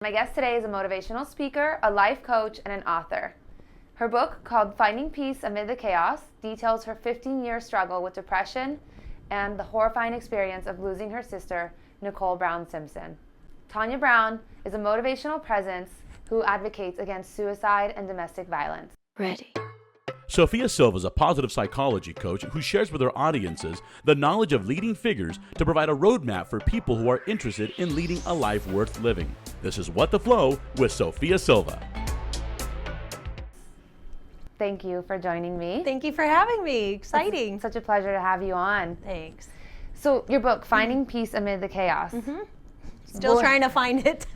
My guest today is a motivational speaker, a life coach, and an author. Her book, called Finding Peace Amid the Chaos, details her 15-year struggle with depression and the horrifying experience of losing her sister, Nicole Brown Simpson. Tanya Brown is a motivational presence who advocates against suicide and domestic violence. Ready. Sophia Silva is a positive psychology coach who shares with her audiences the knowledge of leading figures to provide a roadmap for people who are interested in leading a life worth living. This is What the Flow with Sophia Silva. Thank you for joining me. Thank you for having me. Exciting. It's such a pleasure to have you on. Thanks. So your book, Finding Peace Amid the Chaos. Still trying to find it.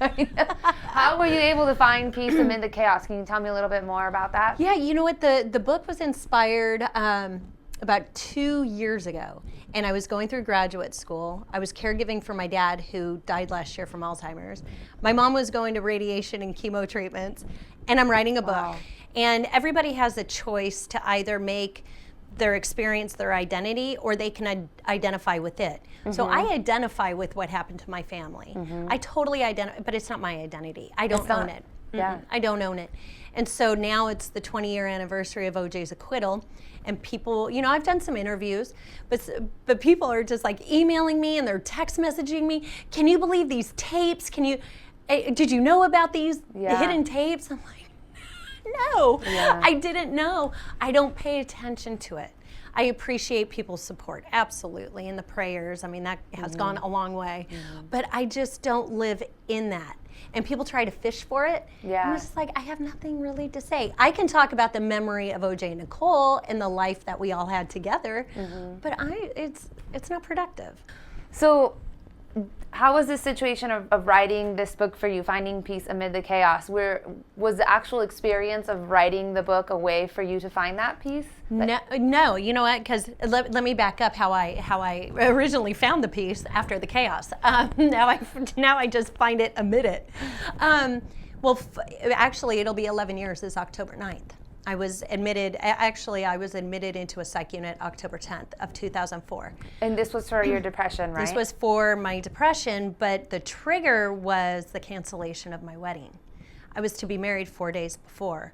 How were you able to find peace amid the chaos? Can you tell me a little bit more about that? Yeah, you know what? The book was inspired about 2 years ago. And I was going through graduate school. I was caregiving for my dad, who died last year from Alzheimer's. My mom was going to radiation and chemo treatments. And I'm writing a book. And everybody has a choice to either make their experience their identity, or they can identify with it. So I identify with what happened to my family. I totally identify, but it's not my identity. I don't own it. I don't own it. And so now it's the 20-year anniversary of OJ's acquittal, and people, you know, I've done some interviews, but people are just like emailing me and they're text messaging me. Can you believe these tapes? Did you know about these hidden tapes? I'm like, no, I didn't know. I don't pay attention to it. I appreciate people's support, absolutely, and the prayers. I mean, that has gone a long way. But I just don't live in that. And people try to fish for it. I'm just like, I have nothing really to say. I can talk about the memory of OJ and Nicole and the life that we all had together, but it's not productive. So how was the situation of writing this book for you, Finding Peace Amid the Chaos? Was the actual experience of writing the book a way for you to find that peace? No, you know what? Because let me back up how I originally found the peace after the chaos. Now I just find it amid it. Actually, it'll be 11 years this October 9th. I was admitted into a psych unit October 10th of 2004. And this was for your depression, right? This was for my depression, but the trigger was the cancellation of my wedding. I was to be married 4 days before.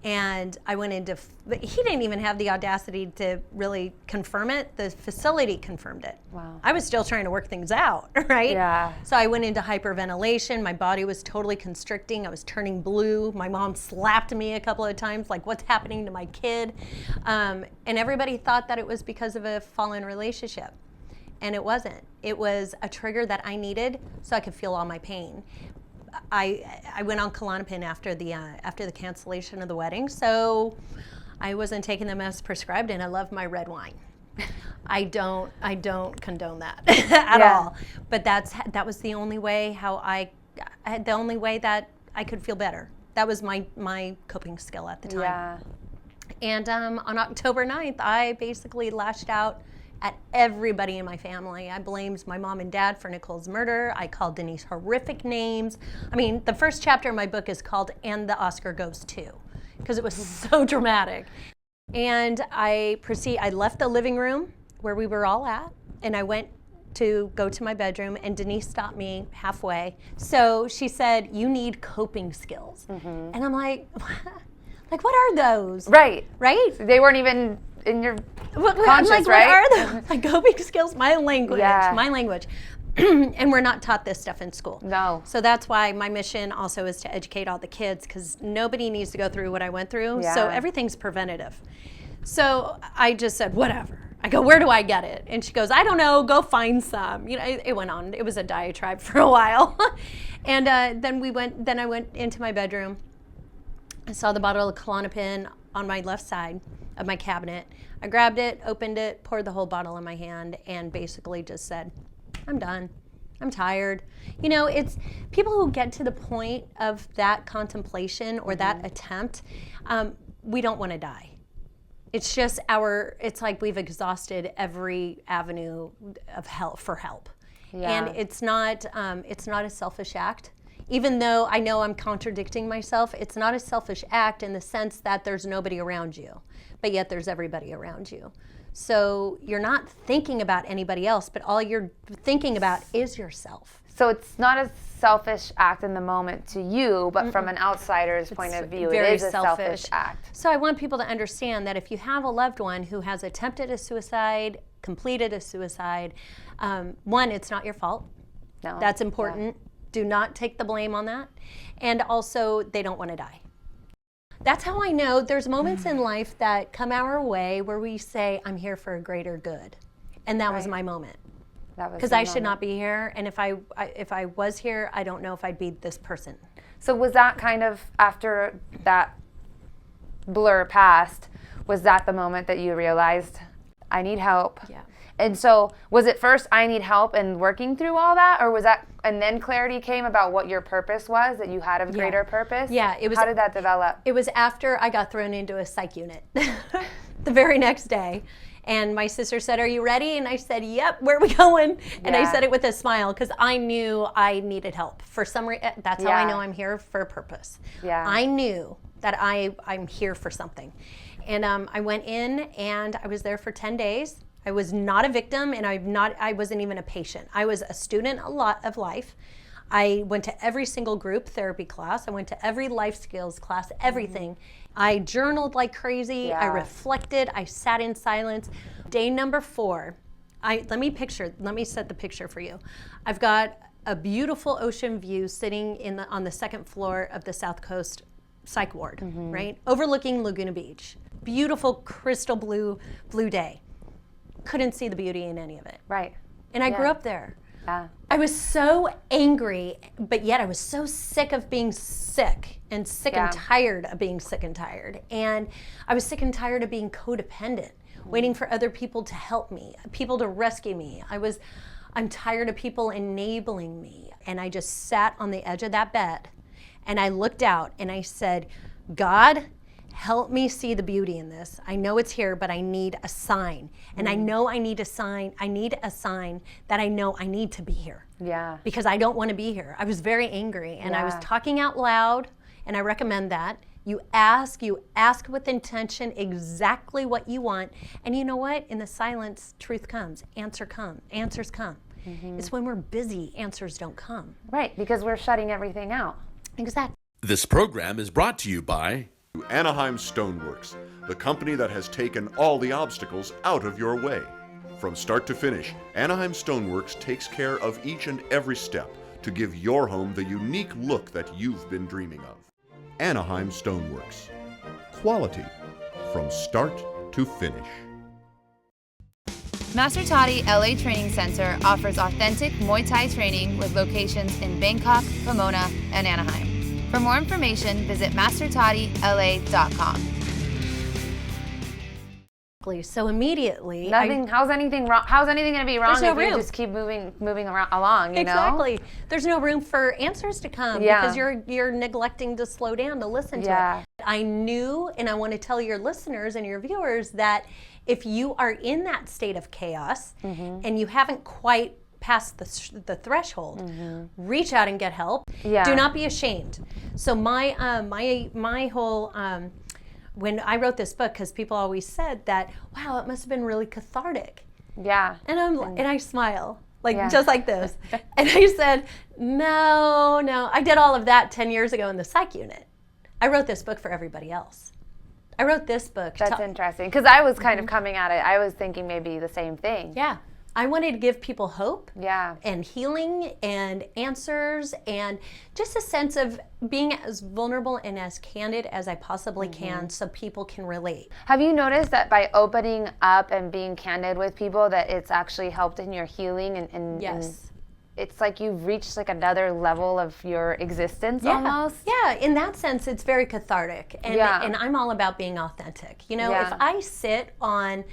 And I went into, he didn't even have the audacity to really confirm it. The facility confirmed it. Wow. I was still trying to work things out, right? Yeah. So I went into hyperventilation. My body was totally constricting. I was turning blue. My mom slapped me a couple of times, like, what's happening to my kid? And everybody thought that it was because of a fallen relationship. And it wasn't. It was a trigger that I needed so I could feel all my pain. I went on Klonopin after the cancellation of the wedding, so I wasn't taking them as prescribed, and I love my red wine. I don't condone that at all. But that was the only way that I could feel better. That was my coping skill at the time. Yeah. And on October 9th, I basically lashed out at everybody in my family. I blamed my mom and dad for Nicole's murder. I called Denise horrific names. I mean, the first chapter of my book is called "And the Oscar Goes To," because it was so dramatic. And I left the living room where we were all at, and I went to go to my bedroom, and Denise stopped me halfway. So she said, "You need coping skills." And I'm like, what are those? Right. They weren't even in your conscious, I'm like, right? What are those? My coping skills, my language. And we're not taught this stuff in school. No. So that's why my mission also is to educate all the kids, because nobody needs to go through what I went through. So everything's preventative. So I just said, whatever. I go, where do I get it? And she goes, I don't know, go find some. You know, it went on. It was a diatribe for a while. And then I went into my bedroom. I saw the bottle of Klonopin on my left side of my cabinet. I grabbed it, opened it, poured the whole bottle in my hand, and basically just said, I'm done. I'm tired. You know, it's people who get to the point of that contemplation or that attempt, we don't want to die. It's just it's like we've exhausted every avenue of help for help. And it's not a selfish act. Even though I know I'm contradicting myself, it's not a selfish act in the sense that there's nobody around you, but yet there's everybody around you. So you're not thinking about anybody else, but all you're thinking about is yourself. So it's not a selfish act in the moment to you, but from an outsider's point of view, it is a selfish act. So I want people to understand that if you have a loved one who has attempted a suicide, completed a suicide, one, it's not your fault. No. That's important. Do not take the blame on that. And also, they don't want to die. That's how I know there's moments in life that come our way where we say, I'm here for a greater good. And that was my moment. Because I should not be here. And if I was here, I don't know if I'd be this person. So was that kind of, after that blur passed, was that the moment that you realized, I need help? Yeah. And so was it first, I need help and working through all that? Or was that, and then clarity came about what your purpose was, that you had a greater purpose? Yeah. It was. How did that develop? It was after I got thrown into a psych unit the very next day. And my sister said, are you ready? And I said, yep, where are we going? And I said it with a smile because I knew I needed help. For some reason, that's how I know I'm here for a purpose. Yeah. I knew that I'm here for something. And I went in and I was there for 10 days. I was not a victim and I wasn't even a patient. I was a student of life. I went to every single group therapy class. I went to every life skills class, everything. I journaled like crazy. Yeah. I reflected. I sat in silence. Day number 4, let me set the picture for you. I've got a beautiful ocean view sitting on the second floor of the South Coast psych ward, right? Overlooking Laguna Beach. Beautiful crystal blue day. Couldn't see the beauty in any of it. Right. And I grew up there. Yeah. I was so angry, but yet I was so sick of being sick and sick and tired of being sick and tired. And I was sick and tired of being codependent, waiting for other people to help me, people to rescue me. I'm tired of people enabling me. And I just sat on the edge of that bed and I looked out and I said, God, help me see the beauty in this. I know it's here, but I need a sign. And I know I need a sign. I need a sign that I know I need to be here. Yeah. Because I don't want to be here. I was very angry and I was talking out loud, and I recommend that. You ask with intention exactly what you want. And you know what? In the silence, truth comes, answers come. It's when we're busy, answers don't come. Right, because we're shutting everything out. Exactly. This program is brought to you by Anaheim Stoneworks, the company that has taken all the obstacles out of your way. From start to finish, Anaheim Stoneworks takes care of each and every step to give your home the unique look that you've been dreaming of. Anaheim Stoneworks. Quality from start to finish. Master Toddy LA Training Center offers authentic Muay Thai training with locations in Bangkok, Pomona, and Anaheim. For more information, visit mastertoddyla.com. So immediately, How's anything wrong? How's anything going to be wrong There's no if you room. just keep moving along? You know? Exactly. There's no room for answers to come because you're neglecting to slow down to listen to it. I knew, and I want to tell your listeners and your viewers that if you are in that state of chaos and you haven't quite past the threshold, reach out and get help. Yeah. Do not be ashamed. So my whole when I wrote this book, because people always said that, wow, it must have been really cathartic. Yeah. And I smile, just like this. And I said, no, I did all of that 10 years ago in the psych unit. I wrote this book for everybody else. I wrote this book. That's interesting, because I was kind of coming at it. I was thinking maybe the same thing. Yeah. I wanted to give people hope Yeah. and healing and answers and just a sense of being as vulnerable and as candid as I possibly can so people can relate. Have you noticed that by opening up and being candid with people that it's actually helped in your healing and Yes. it's like you've reached like another level of your existence almost? Yeah, in that sense, it's very cathartic. And, and I'm all about being authentic. You know, if I sit on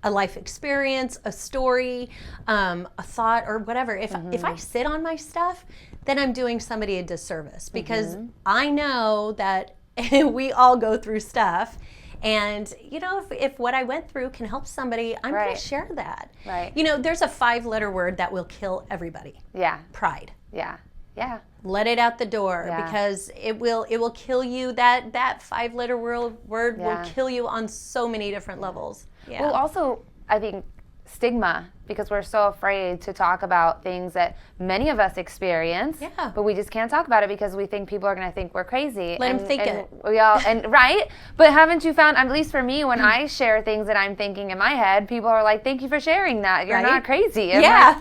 a life experience, a story, a thought, or whatever, if I sit on my stuff, then I'm doing somebody a disservice because I know that we all go through stuff. And, you know, if what I went through can help somebody, I'm going to share that. Right. You know, there's a 5-letter word that will kill everybody. Yeah. Pride. Yeah. Yeah. Let it out the door because it will kill you. That 5-letter word will kill you on so many different levels. Yeah. Well, also, I think stigma because we're so afraid to talk about things that many of us experience, but we just can't talk about it because we think people are going to think we're crazy. Let them think it. We all, right? But haven't you found, at least for me, when I share things that I'm thinking in my head, people are like, thank you for sharing that. You're not crazy. And like,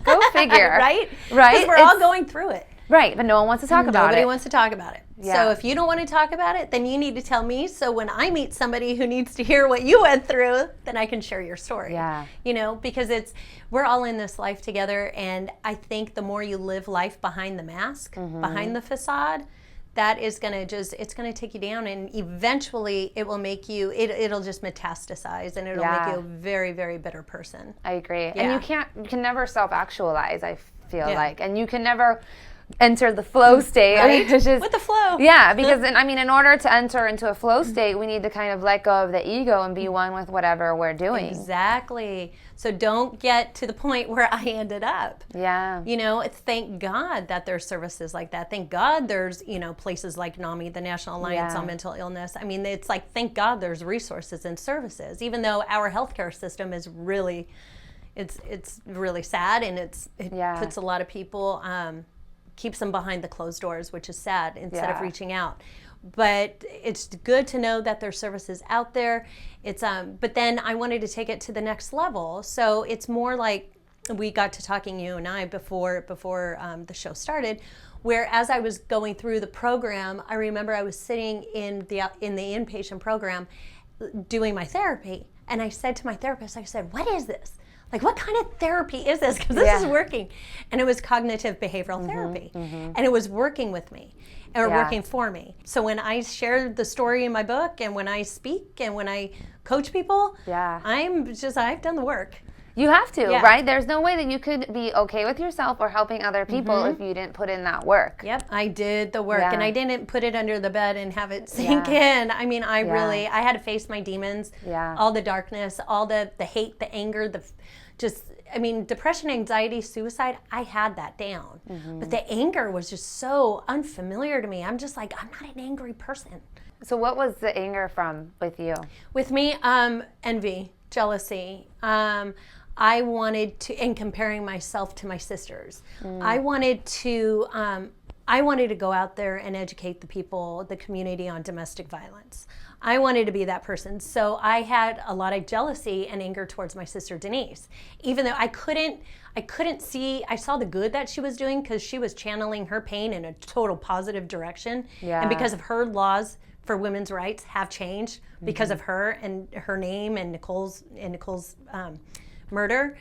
go figure. Right? Right? Because we're all going through it. Right, but no one wants to talk about it. Nobody wants to talk about it. Yeah. So if you don't want to talk about it, then you need to tell me. So when I meet somebody who needs to hear what you went through, then I can share your story. Yeah. You know, because we're all in this life together. And I think the more you live life behind the mask, behind the facade, that is going to it's going to take you down. And eventually it will make you, it'll just metastasize and it'll make you a very, very bitter person. I agree. Yeah. And you can never self-actualize, I feel like. And you can never enter the flow state. Right? Which is, with the flow. Yeah, because in order to enter into a flow state, we need to kind of let go of the ego and be one with whatever we're doing. Exactly. So don't get to the point where I ended up. Yeah. You know, thank God that there's services like that. Thank God there's, places like NAMI, the National Alliance on Mental Illness. I mean, it's like, thank God there's resources and services, even though our healthcare system is really, it's really sad, and it puts a lot of people, keeps them behind the closed doors, which is sad, instead of reaching out. But it's good to know that there's services out there. It's but then I wanted to take it to the next level. So it's more like, we got to talking, you and I, before the show started, where as I was going through the program, I remember I was sitting in the inpatient program doing my therapy, and I said to my therapist, I said, what is this? Like, what kind of therapy is this? Because this is working. And it was cognitive behavioral therapy. And it was working with me, or working for me. So when I share the story in my book, and when I speak, and when I coach people, I've done the work. You have to, right? There's no way that you could be okay with yourself or helping other people if you didn't put in that work. Yep, I did the work, and I didn't put it under the bed and have it sink in. I mean, I had to face my demons, all the darkness, all the hate, the anger, depression, anxiety, suicide, I had that down. But the anger was just so unfamiliar to me. I'm just like, I'm not an angry person. So what was the anger from with you? With me, envy, jealousy. I wanted to, and comparing myself to my sisters. I wanted to go out there and educate the people, the community, on domestic violence. I wanted to be that person. So I had a lot of jealousy and anger towards my sister Denise, even though I couldn't see. I saw the good that she was doing, because she was channeling her pain in a total positive direction. And because of her laws for women's rights have changed because of her and her name and Nicole's murder.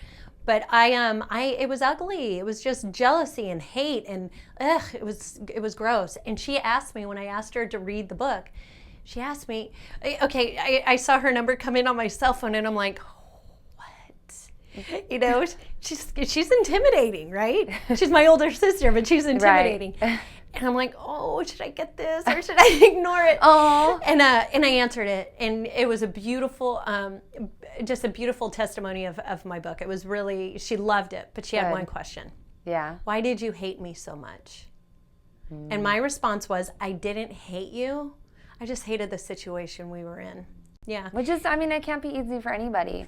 But it was ugly. It was just jealousy and hate, and it was gross. And she asked me, when I asked her to read the book, she asked me, okay, I saw her number come in on my cell phone, and I'm like, what? You know, she's intimidating, right? She's my older sister, but she's intimidating. Right. And I'm like, oh, should I get this, or should I ignore it? Oh. And I answered it, and it was a beautiful, just a beautiful testimony of my book. It was really, she loved it, but she had one question. Yeah. Why did you hate me so much? And my response was, I didn't hate you. I just hated the situation we were in. Yeah. Which is, I mean, it can't be easy for anybody.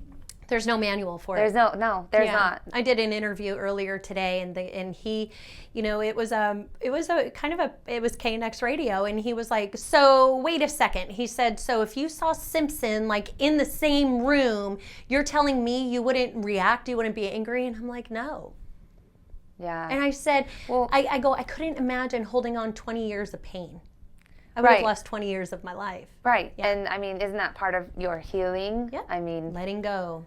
There's no manual for it. There's not. I did an interview earlier today, and he, it was KNX radio, and he was like, so wait a second. He said, so if you saw Simpson like in the same room, you're telling me you wouldn't react, you wouldn't be angry? And I'm like, no. Yeah. And I said, well, I couldn't imagine holding on 20 years of pain. I would have lost 20 years of my life. Right. Yeah. And I mean, isn't that part of your healing? Yeah. I mean, letting go.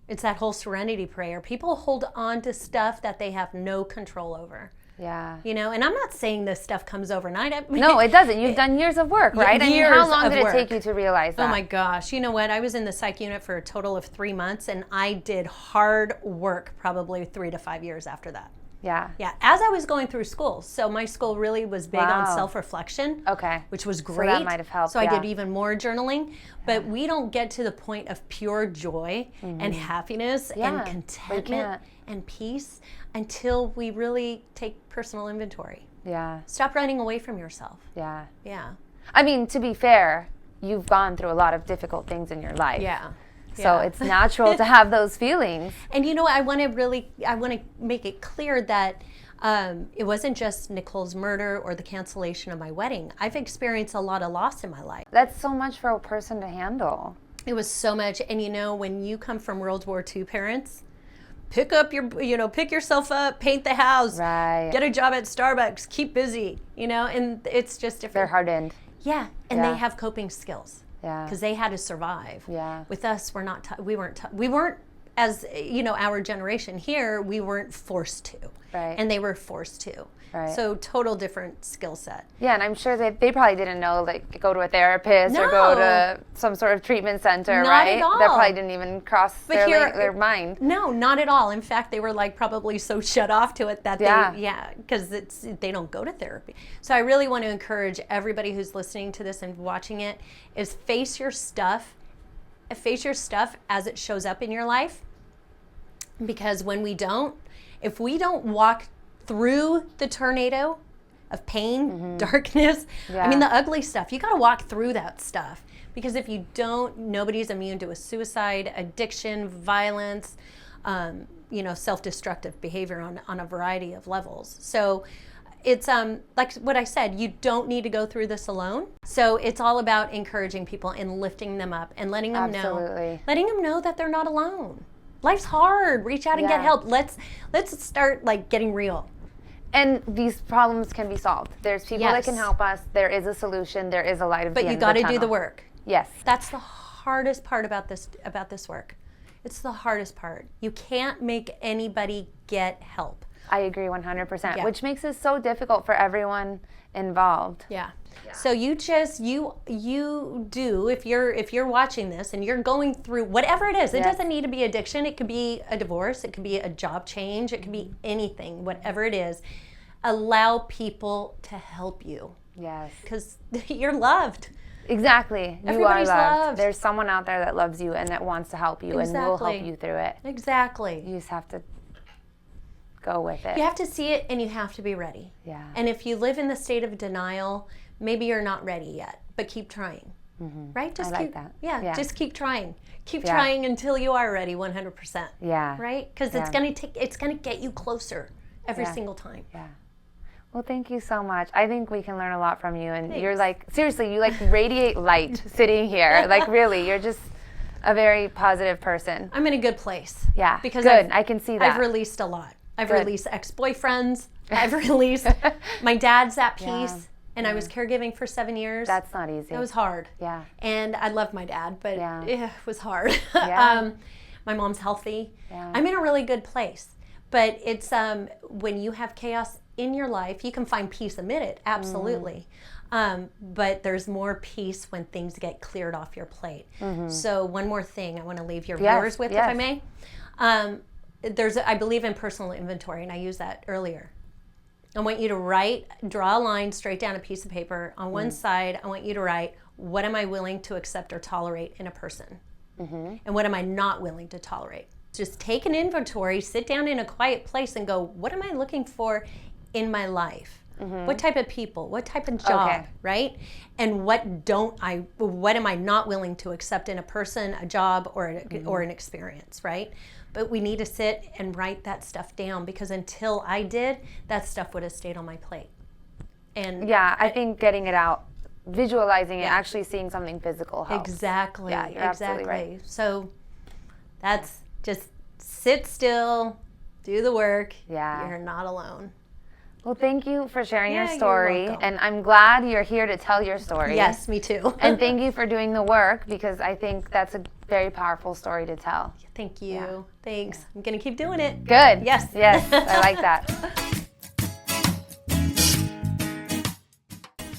It's that whole serenity prayer. People hold on to stuff that they have no control over. Yeah. And I'm not saying this stuff comes overnight. No, it doesn't. You've done years of work, right? And how long did it take you to realize that? Oh my gosh. You know what? I was in the psych unit for a total of 3 months, and I did hard work probably 3 to 5 years after that. Yeah. Yeah. As I was going through school. So my school really was big on self-reflection. Okay. Which was great. So that might have helped. So I did even more journaling. But we don't get to the point of pure joy and happiness and contentment and peace until we really take personal inventory. Yeah. Stop running away from yourself. Yeah. Yeah. I mean, to be fair, you've gone through a lot of difficult things in your life. Yeah. So it's natural to have those feelings. And you know, I want to make it clear that it wasn't just Nicole's murder or the cancellation of my wedding. I've experienced a lot of loss in my life. That's so much for a person to handle. It was so much. And you know, when you come from World War II parents, pick yourself up, paint the house, right, get a job at Starbucks, keep busy, you know, and it's just different. They're hardened. Yeah, and they have coping skills. Yeah. Because they had to survive. Yeah. With us, we weren't as, you know, our generation here, we weren't forced to. Right. And they were forced to. Right. So total different skill set. Yeah, and I'm sure they probably didn't know, like, go to a therapist or go to some sort of treatment center, Not right? at all. That probably didn't even cross their mind. No, not at all. In fact, they were like probably so shut off to it that because they don't go to therapy. So I really want to encourage everybody who's listening to this and watching it is face your stuff as it shows up in your life. Because if we don't walk through the tornado of pain, darkness, I mean, the ugly stuff, you got to walk through that stuff. Because if you don't, nobody's immune to a suicide, addiction, violence, self-destructive behavior on a variety of levels. So it's like what I said, you don't need to go through this alone. So it's all about encouraging people and lifting them up and letting them know that they're not alone. Life's hard. Reach out and get help. Let's start like getting real. And these problems can be solved. There's people that can help us. There is a solution. There is a light at the end of the tunnel. But you got to do the work. Yes. That's the hardest part about this work. It's the hardest part. You can't make anybody get help. I agree 100%, which makes it so difficult for everyone involved. Yeah. So you do, if you're watching this and you're going through whatever it is, it doesn't need to be addiction. It could be a divorce. It could be a job change. It could be anything, whatever it is. Allow people to help you. Yes. Because you're loved. Exactly. Everybody's you are loved. loved. There's someone out there that loves you and that wants to help you and will help you through it. Exactly. You just have to go with it. You have to see it and you have to be ready. Yeah. And if you live in the state of denial, maybe you're not ready yet, but keep trying. Right? I like that. Yeah, just keep trying. Keep trying until you are ready 100%. Yeah. Right? Because it's going to get you closer every single time. Yeah. Well, thank you so much. I think we can learn a lot from you. And Thanks. You're like, seriously, you like radiate light sitting here. Like, really, you're just a very positive person. I'm in a good place. Yeah. Because I can see that. I've released a lot. I've released ex-boyfriends. I've released, my dad's at peace. And I was caregiving for 7 years. That's not easy. That was hard. Yeah. And I love my dad, but it was hard. Yeah. My mom's healthy. Yeah. I'm in a really good place. But it's when you have chaos in your life, you can find peace amid it, absolutely. But there's more peace when things get cleared off your plate. So one more thing I want to leave your viewers with, if I may. I believe in personal inventory, and I used that earlier. I want you to draw a line straight down a piece of paper. On one side, I want you to write, what am I willing to accept or tolerate in a person? And what am I not willing to tolerate? Just take an inventory, sit down in a quiet place and go, what am I looking for in my life? What type of people? What type of job, right? And what am I not willing to accept in a person, a job, or an experience, right? But we need to sit and write that stuff down, because until I did, that stuff would have stayed on my plate. And I think getting it out, visualizing it, actually seeing something physical helps. Exactly. Yeah, you're absolutely right. So that's just sit still, do the work. Yeah. You're not alone. Well, thank you for sharing your You're story. welcome. And I'm glad you're here to tell your story. Yes, me too. And thank you for doing the work, because I think that's a very powerful story to tell. Thank you. Yeah. Thanks. Yeah. I'm going to keep doing it. Good. Yes. Yes, I like that.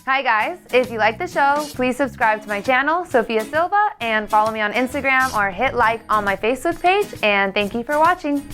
Hi guys, if you like the show, please subscribe to my channel, Sophia Silva, and follow me on Instagram or hit like on my Facebook page, and thank you for watching.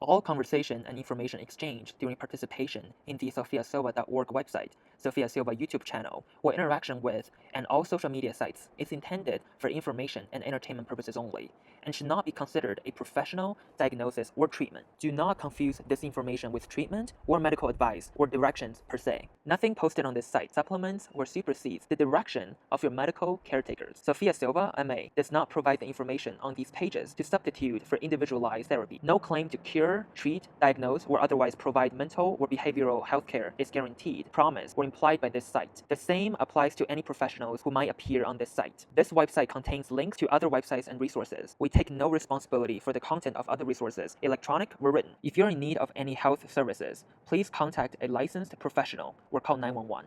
All conversation and information exchange during participation in the sophiasilva.org website, Sophia Silva YouTube channel, or interaction with and all social media sites is intended for information and entertainment purposes only, and should not be considered a professional diagnosis or treatment. Do not confuse this information with treatment or medical advice or directions per se. Nothing posted on this site supplements or supersedes the direction of your medical caretakers. Sophia Silva, MA, does not provide the information on these pages to substitute for individualized therapy. No claim to cure, treat, diagnose, or otherwise provide mental or behavioral health care is guaranteed, promised, or implied by this site. The same applies to any professionals who might appear on this site. This website contains links to other websites and resources. We take no responsibility for the content of other resources, electronic or written. If you're in need of any health services, please contact a licensed professional or call 911.